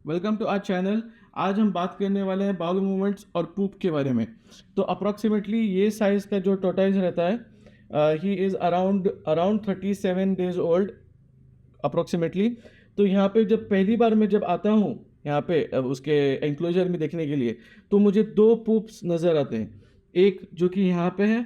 Welcome to our channel. आज हम बात करने वाले हैं बाउल मूवमेंट्स और पूप के बारे में। तो अप्रॉक्सीमेटली ये साइज़ का जो टोटाइज रहता है, he is around around 37 days old approximately. तो यहाँ पे जब पहली बार मैं जब आता हूँ यहाँ पे उसके एंक्लोजर में देखने के लिए, तो मुझे दो पूप्स नज़र आते हैं। एक जो कि यहाँ पे है,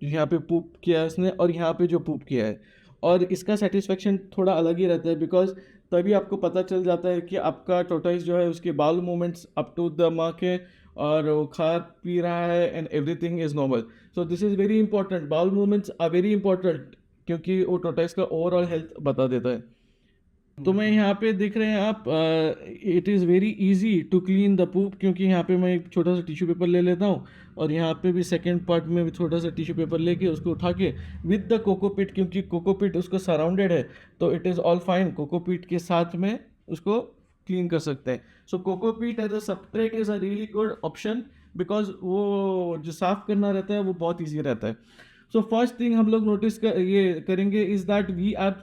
जो यहाँ पे पूप किया है उसने, और यहाँ पे जो पूप किया है। और इसका सेटिस्फेक्शन थोड़ा अलग ही रहता है, बिकॉज तभी आपको पता चल जाता है कि आपका टोटाइस जो है उसके bowel movements up to the mark है, और वो खा पी रहा है and everything is normal. So this is very important, bowel movements are very important, क्योंकि वो टोटाइस का ओवरऑल हेल्थ बता देता है। तो मैं यहाँ पे देख रहे हैं आप, it is very easy to clean the poop, क्योंकि यहाँ पे मैं एक छोटा सा टिश्यू पेपर ले लेता हूँ, और यहाँ पे भी सेकंड पार्ट में भी छोटा सा टिश्यू पेपर लेके उसको उठा के विद द कोकोपीट, क्योंकि कोकोपीट उसको सराउंडेड है, तो it is all fine. Cocopeat के साथ में उसको क्लीन कर सकते हैं। So cocopeat as a substrate is a really good option, because वो जो साफ़ करना रहता है वो बहुत ईजी रहता है। सो फर्स्ट थिंग हम लोग नोटिस कर ये करेंगे इज़ दैट वी आर,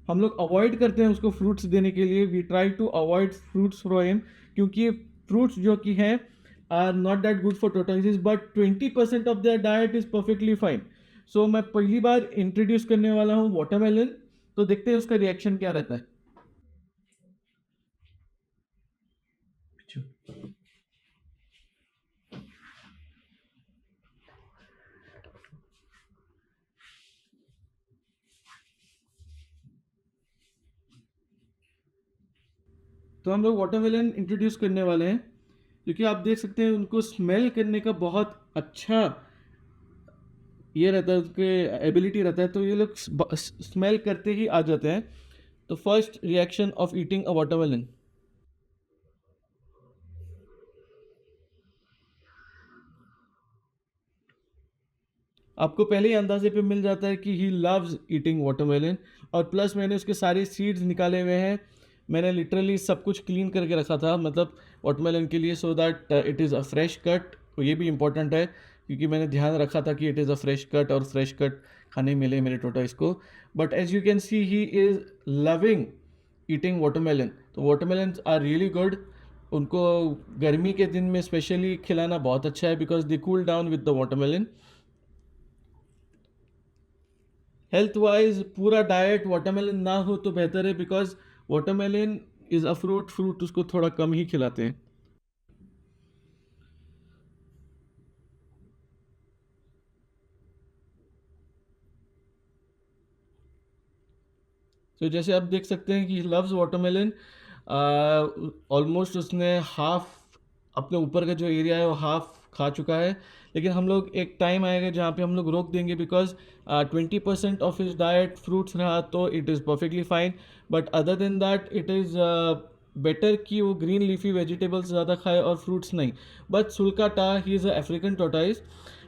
हम लोग अवॉइड करते हैं उसको फ्रूट्स देने के लिए। We try to avoid fruits from him, क्योंकि फ्रूट्स जो कि हैं are not that good for tortoises, but 20% of their diet is perfectly fine. So मैं पहली बार इंट्रोड्यूस करने वाला हूँ वाटरमेलन, तो देखते हैं उसका रिएक्शन क्या रहता है। तो हम लोग वाटरमेलन इंट्रोड्यूस करने वाले हैं, क्योंकि आप देख सकते हैं उनको स्मेल करने का बहुत अच्छा ये रहता है, उसके एबिलिटी रहता है, तो ये लोग स्मेल करते ही आ जाते हैं। तो first reaction of eating a watermelon, आपको पहले ही अंदाजे पे मिल जाता है कि ही लव्स ईटिंग वाटरमेलन। और प्लस मैंने उसके सारे सीड्स निकाले हुए हैं। मैंने लिटरली सब कुछ क्लीन करके रखा था, मतलब वाटरमेलन के लिए, so that it is a fresh cut. ये भी इंपॉर्टेंट है, क्योंकि मैंने ध्यान रखा था कि it is a fresh cut, और फ्रेश कट खाने मिले मेरे टोटाइस को। But as you can see he is loving eating watermelon. तो वाटरमेलन आर रियली गुड। उनको गर्मी के दिन में स्पेशली खिलाना बहुत अच्छा है, because they cool down with the watermelon. Health wise पूरा डाइट वाटरमेलन ना हो तो बेहतर है, because watermelon is a fruit, fruit उसको थोड़ा कम ही खिलाते हैं। तो जैसे आप देख सकते हैं कि लव्स वाटरमेलन। ऑलमोस्ट उसने हाफ अपने ऊपर का जो एरिया है वो हाफ खा चुका है। लेकिन हम लोग एक टाइम आएगा जहाँ पे हम लोग रोक देंगे, because 20% of his diet fruits रहा तो it is perfectly fine. But other than that it is better कि वो ग्रीन लीफी वेजिटेबल्स ज़्यादा खाए और फ्रूट्स नहीं। But sulcata he is a African tortoise,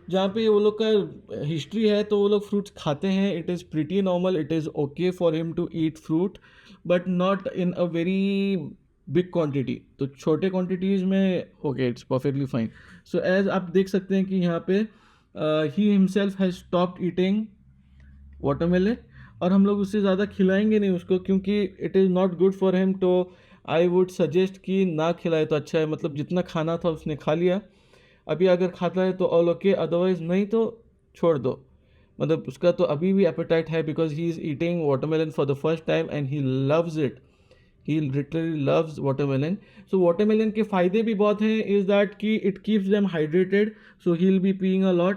जहाँ पे वो लोग का हिस्ट्री है, तो वो लोग फ्रूट्स खाते हैं। It is pretty normal, it is okay for him to eat fruit, but not in a very big quantity. तो छोटे क्वांटिटीज़ में okay, it's perfectly fine. So as आप देख सकते हैं कि यहाँ पे he himself has stopped eating watermelon, और हम लोग उससे ज़्यादा खिलाएंगे नहीं उसको, क्योंकि it is not good for him. तो आई वुड सजेस्ट कि ना खिलाए तो अच्छा है, मतलब जितना खाना था उसने खा लिया। अभी अगर खाता है तो ऑल ओके, अदरवाइज नहीं तो छोड़ दो। मतलब उसका तो अभी भी एपेटाइट है, because he is eating watermelon for the first time and he loves it. He literally loves watermelon. So watermelon के फ़ायदे भी बहुत हैं, इज़ दैट कि it keeps them hydrated, so he will be peeing a lot.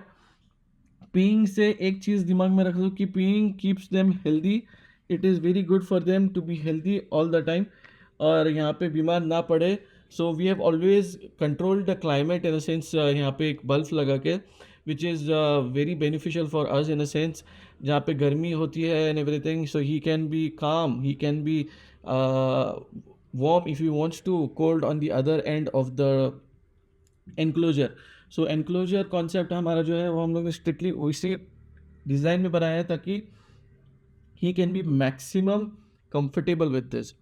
Peeing से एक चीज़ दिमाग में रख लो कि peeing keeps them healthy. It is very good for them to be healthy all the time, और यहाँ पे बीमार ना पड़े। So we have always control the climate in a sense, यहाँ पे एक बल्ब लगा के, which is very beneficial for us in a sense, जहाँ पे गर्मी होती है and everything, so he can be calm, he can be warm if he wants to, cold on the other end of the enclosure. So enclosure concept हमारा जो है वो हम लोग ने स्ट्रिक्टली वैसे डिज़ाइन में बनाया है, ताकि he can be maximum comfortable with this.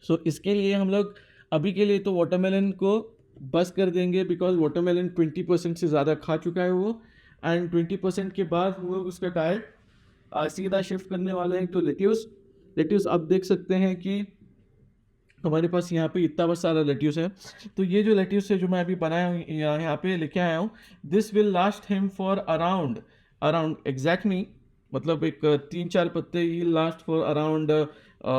So इसके लिए हम लोग अभी के लिए तो वाटरमेलन को बस कर देंगे, बिकॉज वाटरमेलन 20% से ज़्यादा खा चुका है वो। एंड 20% के बाद हम लोग उसका डाइट सीधा शिफ्ट करने वाले हैं तो लेट्यूस। लेट्यूस आप देख सकते हैं कि हमारे पास यहाँ पे इतना बस सारा लेट्यूस है। तो ये जो लेट्यूस है जो मैं अभी बनाया हूँ यहाँ पे लेके आया हूँ, this will last him for around around exact नहीं, मतलब एक 3-4 पत्ते ही last for around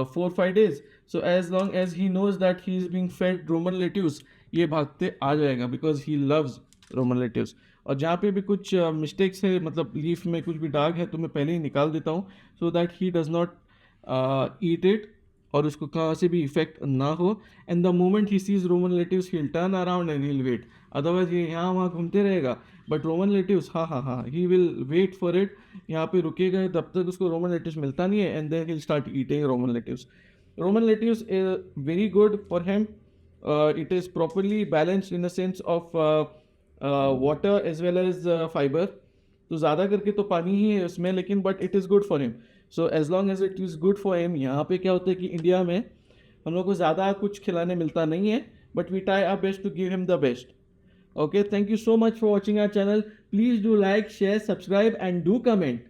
4-5 days। So as long as he knows that he is being fed romaine lettuce, ये भागते आ जाएगा because he loves romaine lettuce. और जहाँ पे भी कुछ मिस्टेक्स है, मतलब लीफ में कुछ भी दाग है, तो मैं पहले ही निकाल देता हूँ so that he does not eat it और उसको कहाँ से भी इफेक्ट ना हो। And the moment he sees romaine lettuce he will turn around and he will wait. Otherwise ये यहाँ वहाँ घूमते रहेगा, बट रोमन लेटिव्स हाँ हाँ हाँ he will wait for it, यहाँ पे रुकेगा तब तक उसको रोमन लेटिव्स मिलता नहीं है, and then he will start eating romaine lettuce. Romaine lettuce is very good for him. It is properly balanced in the sense of water as well as fibre. तो ज़्यादा करके तो पानी ही है उसमें, लेकिन but it is good for him. So as long as it is good for him. यहाँ पे क्या होता है कि इंडिया में हम लोग को ज़्यादा कुछ खिलाने मिलता नहीं है, but we try our best to give him the best. Okay, thank you so much for watching our channel. Please do like, share, subscribe and do comment.